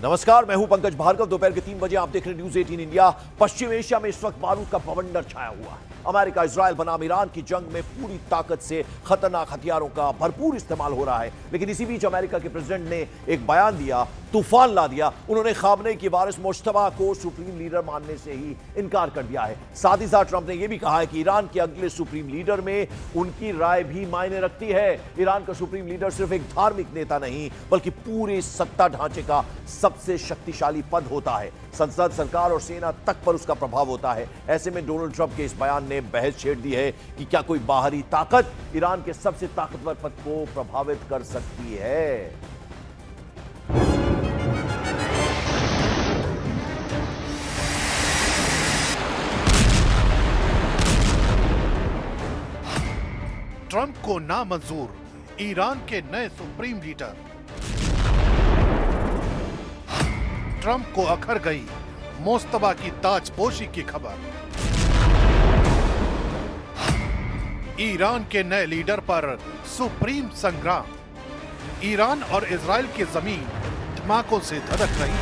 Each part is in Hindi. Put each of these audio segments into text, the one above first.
नमस्कार, मैं हूं पंकज भार्गव। दोपहर के 3 बजे आप देख रहे हैं न्यूज 18 इंडिया। पश्चिम एशिया में इस वक्त बारूद का बवंडर छाया हुआ है। अमेरिका इजराइल बनाम ईरान की जंग में पूरी ताकत से खतरनाक हथियारों का भरपूर इस्तेमाल हो रहा है। लेकिन इसी बीच अमेरिका के प्रेसिडेंट ने एक बयान दिया, तूफान ला दिया। उन्होंने खामनेई की वारिस मुश्तबा को सुप्रीम लीडर मानने से ही इनकार कर दिया है। साथ ही साथ ट्रंप ने यह भी कहा है कि ईरान के अगले सुप्रीम लीडर में उनकी राय भी मायने रखती है। ईरान का सुप्रीम लीडर सिर्फ एक धार्मिक नेता नहीं, बल्कि पूरे सत्ता ढांचे का सबसे शक्तिशाली पद होता है। संसद, सरकार और सेना तक पर उसका प्रभाव होता है। ऐसे में डोनाल्ड ट्रंप के इस बयान ने बहस छेड़ दी है कि क्या कोई बाहरी ताकत ईरान के सबसे ताकतवर पद को प्रभावित कर सकती है। ट्रंप को नामंजूर ईरान के नए सुप्रीम लीडर। ट्रंप को अखर गई मुश्तबा की ताजपोशी की खबर। ईरान के नए लीडर पर सुप्रीम संग्राम। ईरान और इजराइल की जमीन धमाकों से धड़क रही।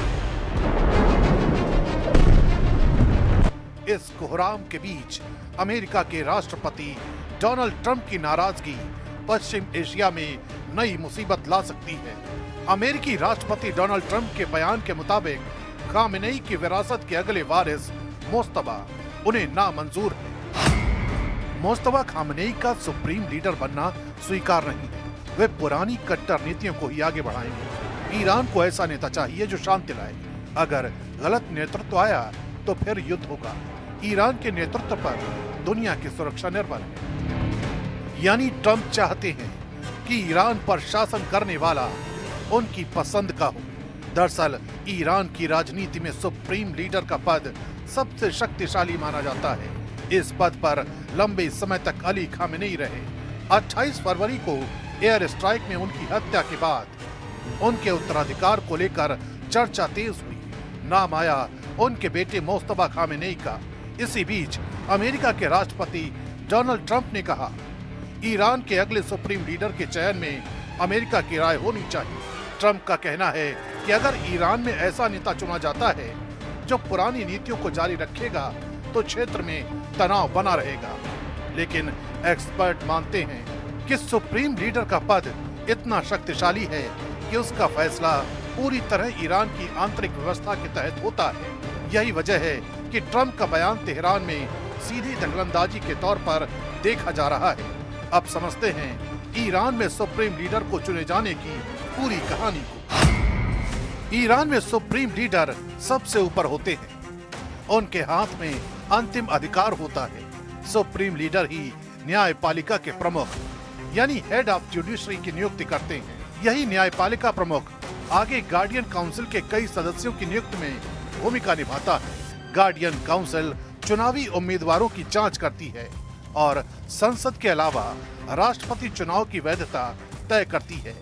इस कोहराम के बीच अमेरिका के राष्ट्रपति डोनाल्ड ट्रंप की नाराजगी पश्चिम एशिया में नई मुसीबत ला सकती है। अमेरिकी राष्ट्रपति डोनाल्ड ट्रंप के बयान के मुताबिक खामेनेई की विरासत के अगले वारिस मुश्तबा उन्हें नामंजूर है। मुश्तबा खामेनेई का सुप्रीम लीडर बनना स्वीकार नहीं है। वे पुरानी कट्टर नीतियों को ही आगे बढ़ाएंगे। ईरान को ऐसा नेता चाहिए जो शांति लाए। अगर गलत नेतृत्व आया तो फिर युद्ध होगा। ईरान के नेतृत्व पर दुनिया की सुरक्षा निर्भर है। यानी ट्रंप चाहते हैं कि ईरान पर शासन करने वाला उनकी पसंद का हो। दरअसल ईरान की राजनीति में सुप्रीम लीडर का पद सबसे शक्तिशाली माना जाता है। इस पद पर लंबे समय तक अली खामेनेई रहे। 28 फरवरी को एयर स्ट्राइक में उनकी हत्या के बाद उनके उत्तराधिकार को लेकर चर्चा तेज हुई। नाम आया उनके बेटे मुश्तबा खामेनेई का। इसी बीच अमेरिका के राष्ट्रपति डोनाल्ड ट्रंप ने कहा, ईरान के अगले सुप्रीम लीडर के चयन में अमेरिका की राय होनी चाहिए। ट्रंप का कहना है कि अगर ईरान में ऐसा नेता चुना जाता है जो पुरानी नीतियों को जारी रखेगा तो क्षेत्र में तनाव बना रहेगा। लेकिन एक्सपर्ट मानते हैं कि सुप्रीम लीडर का पद इतना शक्तिशाली है कि उसका फैसला पूरी तरह ईरान की आंतरिक व्यवस्था के तहत होता है। यही वजह है कि ट्रंप का बयान तेहरान में सीधी दखलंदाजी के तौर पर देखा जा रहा है। अब समझते हैं ईरान में सुप्रीम लीडर को चुने जाने की पूरी कहानी को। ईरान में सुप्रीम लीडर सबसे ऊपर होते हैं। उनके हाथ में अंतिम अधिकार होता है। सुप्रीम लीडर ही न्यायपालिका के प्रमुख यानी हेड ऑफ जुडिशरी की नियुक्ति करते हैं। यही न्यायपालिका प्रमुख आगे गार्डियन काउंसिल के कई सदस्यों की नियुक्ति में भूमिका निभाता है। गार्डियन काउंसिल चुनावी उम्मीदवारों की जांच करती है और संसद के अलावा राष्ट्रपति चुनाव की वैधता तय करती है।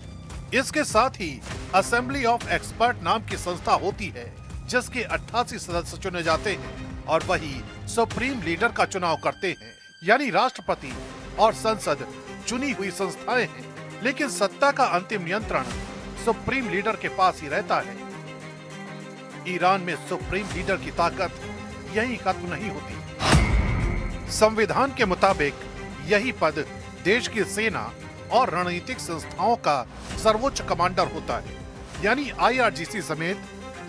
इसके साथ ही असेंबली ऑफ एक्सपर्ट नाम की संस्था होती है जिसके 88 सदस्य चुने जाते हैं और वही सुप्रीम लीडर का चुनाव करते हैं। यानी राष्ट्रपति और संसद चुनी हुई संस्थाएं हैं, लेकिन सत्ता का अंतिम नियंत्रण सुप्रीम लीडर के पास ही रहता है। ईरान में सुप्रीम लीडर की ताकत यही खत्म नहीं होती। संविधान के मुताबिक यही पद देश की सेना और रणनीतिक संस्थाओं का सर्वोच्च कमांडर होता है। यानी IRGC समेत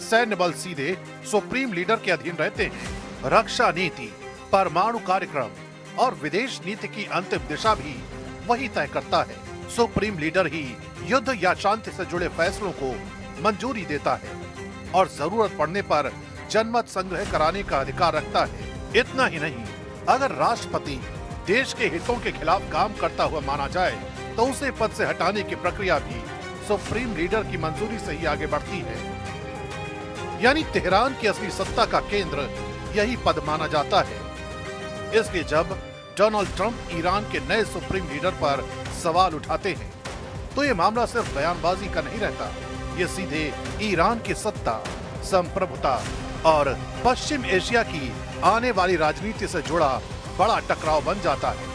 सैन्य बल सीधे सुप्रीम लीडर के अधीन रहते हैं। रक्षा नीति, परमाणु कार्यक्रम और विदेश नीति की अंतिम दिशा भी वही तय करता है। सुप्रीम लीडर ही युद्ध या शांति से जुड़े फैसलों को मंजूरी देता है और जरूरत पड़ने पर जनमत संग्रह कराने का अधिकार रखता है। इतना ही नहीं, अगर राष्ट्रपति देश के हितों के खिलाफ काम करता हुआ माना जाए तो उसे पद से हटाने की प्रक्रिया भी सुप्रीम लीडर की मंजूरी से ही आगे बढ़ती है। यानी तेहरान की असली सत्ता का केंद्र यही पद माना जाता है। इसलिए जब डोनाल्ड ट्रंप ईरान के नए सुप्रीम लीडर पर सवाल उठाते हैं तो ये मामला सिर्फ बयानबाजी का नहीं रहता। ये सीधे ईरान की सत्ता, संप्रभुता और पश्चिम एशिया की आने वाली राजनीति से जुड़ा बड़ा टकराव बन जाता है।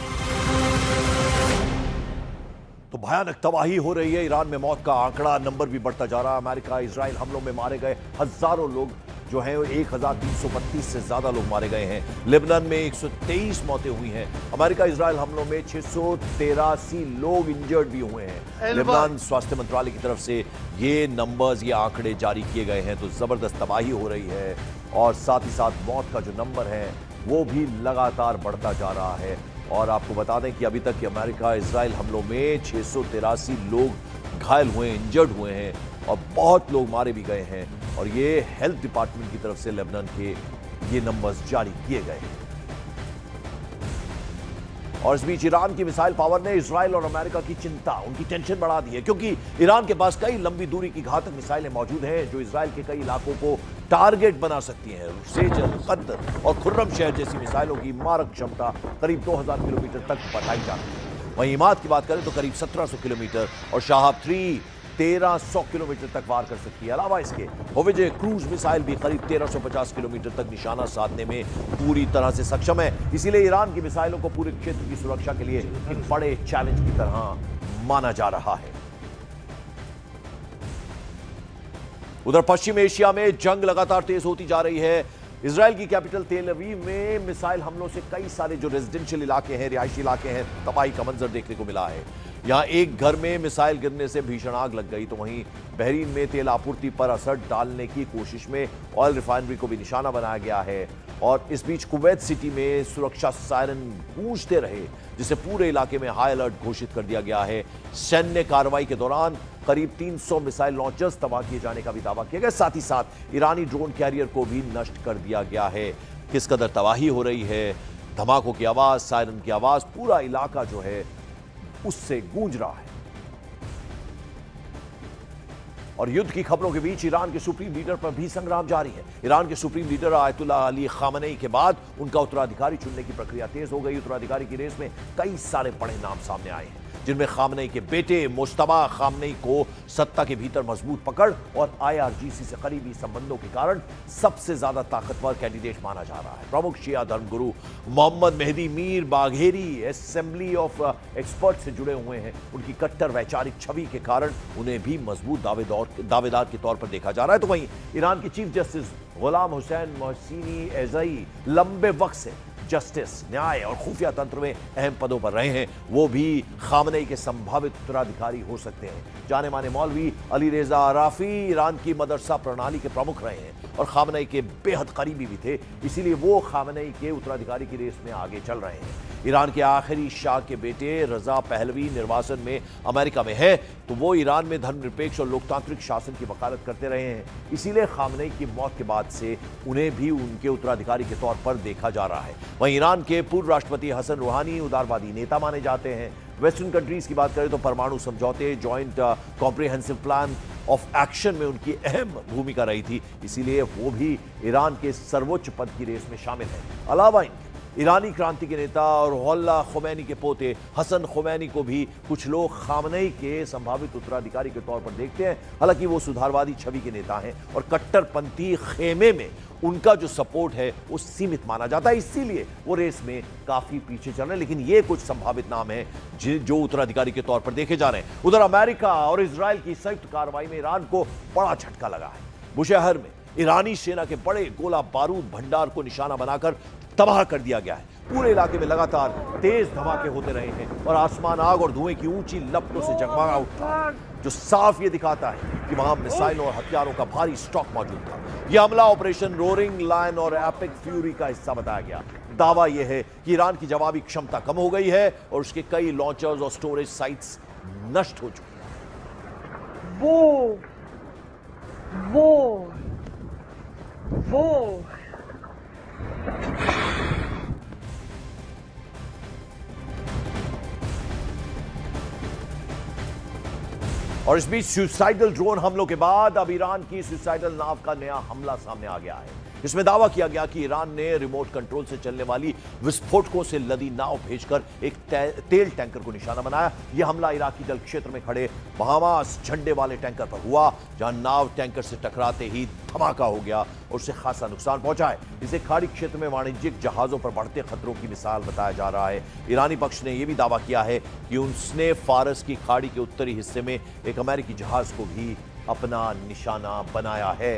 तो भयानक तबाही हो रही है। ईरान में मौत का आंकड़ा नंबर भी बढ़ता जा रहा है। अमेरिका इजराइल हमलों में मारे गए हजारों लोग जो हैं 1332 से ज्यादा लोग मारे गए हैं। लेबनान में 123 मौतें हुई हैं। अमेरिका इजराइल हमलों में 683 लोग इंजर्ड भी हुए हैं। लेबनान स्वास्थ्य मंत्रालय की तरफ से ये नंबर्स, ये आंकड़े जारी किए गए हैं। तो जबरदस्त तबाही हो रही है और साथ ही साथ मौत का जो नंबर है वो भी लगातार बढ़ता जा रहा है। और आपको बता दें कि अभी तक के अमेरिका इजराइल हमलों में 683 लोग घायल हुए, इंजर्ड हुए हैं और बहुत लोग मारे भी गए हैं। और ये हेल्थ डिपार्टमेंट की तरफ से लेबनान के ये नंबर्स जारी किए गए हैं। और इस बीच ईरान की मिसाइल पावर ने इजराइल और अमेरिका की चिंता, उनकी टेंशन बढ़ा दी है, क्योंकि ईरान के पास कई लंबी दूरी की घातक मिसाइलें मौजूद हैं जो इजराइल के कई इलाकों को टारगेट बना सकती हैं। सेजल, कद्र और खुर्रम शहर जैसी मिसाइलों की मारक क्षमता करीब 2000 किलोमीटर तक बताई जाती है। वहीं हिमात की बात करें तो करीब 1700 किलोमीटर और शाहाब 3 1300 किलोमीटर तक वार कर सकती है। अलावा इसके होविजे क्रूज मिसाइल भी करीब 1350 किलोमीटर तक निशाना साधने में पूरी तरह से सक्षम है। इसीलिए ईरान की मिसाइलों को पूरे क्षेत्र की सुरक्षा के लिए एक बड़े चैलेंज की तरह माना जा रहा है। उधर पश्चिम एशिया में जंग लगातार तेज होती जा रही है। इजराइल की कैपिटल तेल अवीव में मिसाइल हमलों से कई सारे जो रेजिडेंशियल इलाके हैं, रिहायशी इलाके हैं, तबाही का मंजर देखने को मिला है। यहां एक घर में मिसाइल गिरने से भीषण आग लग गई, तो वहीं बहरीन में तेल आपूर्ति पर असर डालने की कोशिश में ऑयल रिफाइनरी को भी निशाना बनाया गया है। और इस बीच कुवैत सिटी में सुरक्षा सायरन गूंजते रहे, जिसे पूरे इलाके में हाई अलर्ट घोषित कर दिया गया है। सैन्य कार्रवाई के दौरान करीब 300 मिसाइल लॉन्चर्स तबाह किए जाने का भी दावा किया गया। साथ ही साथ ईरानी ड्रोन कैरियर को भी नष्ट कर दिया गया है। किस कदर तबाही हो रही है, धमाकों की आवाज, सायरन की आवाज, पूरा इलाका जो है उससे गूंज रहा है। और युद्ध की खबरों के बीच ईरान के सुप्रीम लीडर पर भी संग्राम जारी है। ईरान के supreme leader Ayatollah Ali Khamenei के बाद उनका उत्तराधिकारी चुनने की प्रक्रिया तेज हो गई। उत्तराधिकारी की रेस में कई सारे बड़े नाम सामने आए हैं, जिनमें खामेनी के बेटे मुश्तबा खामेनी को सत्ता के भीतर मजबूत पकड़ और IRGC से करीबी संबंधों के कारण सबसे ज्यादा ताकतवर कैंडिडेट माना जा रहा है। प्रमुख शिया धर्मगुरु Mohammad Mehdi Mir Bagheri assembly of expert से जुड़े हुए हैं। उनकी कट्टर वैचारिक छवि के कारण उन्हें भी मजबूत दावेदार के तौर पर देखा जा रहा है। तो वहीं ईरान के चीफ जस्टिस गुलाम हुसैन मोहसिनी एज़ई लंबे वक्त से जस्टिस, न्याय और खुफिया तंत्र में अहम पदों पर रहे हैं। वो भी खामेनी के संभावित उत्तराधिकारी हो सकते हैं। जाने माने मौलवी अली रेजा आराफी ईरान की मदरसा प्रणाली के प्रमुख रहे हैं और खामेनी के बेहद करीबी भी थे, इसीलिए वो खामेनी के उत्तराधिकारी की रेस में आगे चल रहे हैं। ईरान के आखिरी शाह के बेटे रजा पहलवी निर्वासन में अमेरिका में है, तो वो ईरान में धर्मनिरपेक्ष और लोकतांत्रिक शासन की वकालत करते रहे हैं। इसीलिए खामेनी की मौत के बाद से उन्हें भी उनके उत्तराधिकारी के तौर पर देखा जा रहा है। वहीं ईरान के पूर्व राष्ट्रपति हसन रूहानी उदारवादी नेता माने जाते हैं। वेस्टर्न कंट्रीज की बात करें तो परमाणु समझौते, joint comprehensive plan of action में उनकी अहम भूमिका रही थी, इसीलिए वो भी ईरान के सर्वोच्च पद की रेस में शामिल है। अलावा ईरानी क्रांति के नेता और रुहुल्लाह खुमैनी के पोते हसन खुमैनी को भी कुछ लोग खामेनी के संभावित उत्तराधिकारी के तौर पर देखते हैं। हालांकि वो सुधारवादी छवि के नेता हैं और कट्टरपंथी खेमे में उनका जो सपोर्ट है वो सीमित माना जाता है, इसीलिए वो रेस में काफी पीछे चल रहे हैं। लेकिन ये कुछ संभावित नाम हैं जो उत्तराधिकारी के तौर पर देखे जा रहे हैं। उधर अमेरिका और इजराइल की संयुक्त कार्रवाई में ईरान को बड़ा झटका लगा है। बुशहर में ईरानी सेना के बड़े गोला बारूद भंडार को निशाना बनाकर तबाह कर दिया गया है। पूरे इलाके में लगातार तेज धमाके होते रहे हैं और आसमान आग और धुएं की ऊंची लपटों से जगमगा उठा है, जो साफ ये दिखाता है कि वहां मिसाइलों और हथियारों का भारी स्टॉक मौजूद था। यह हमला ऑपरेशन रोरिंग लायन और एपिक फ्यूरी का हिस्सा बताया गया। दावा यह है कि ईरान की जवाबी क्षमता कम हो गई है और उसके कई लॉन्चर्स और स्टोरेज साइट्स नष्ट हो चुकी हैं। वो और इस बीच सुसाइडल ड्रोन हमलों के बाद अब ईरान की सुसाइडल नाव का नया हमला सामने आ गया है। इसमें दावा किया गया कि ईरान ने रिमोट कंट्रोल से चलने वाली विस्फोटकों से लदी नाव भेजकर एक तेल टैंकर को निशाना बनाया। यह हमला इराकी जल क्षेत्र में खड़े बहामास झंडे वाले टैंकर पर हुआ, जहां नाव टैंकर से टकराते ही धमाका हो गया और उससे खासा नुकसान पहुंचा है। इसे खाड़ी क्षेत्र में वाणिज्यिक जहाजों पर बढ़ते खतरों की मिसाल बताया जा रहा है। ईरानी पक्ष ने यह भी दावा किया है कि उसने फारस की खाड़ी के उत्तरी हिस्से में एक अमेरिकी जहाज को भी अपना निशाना बनाया है।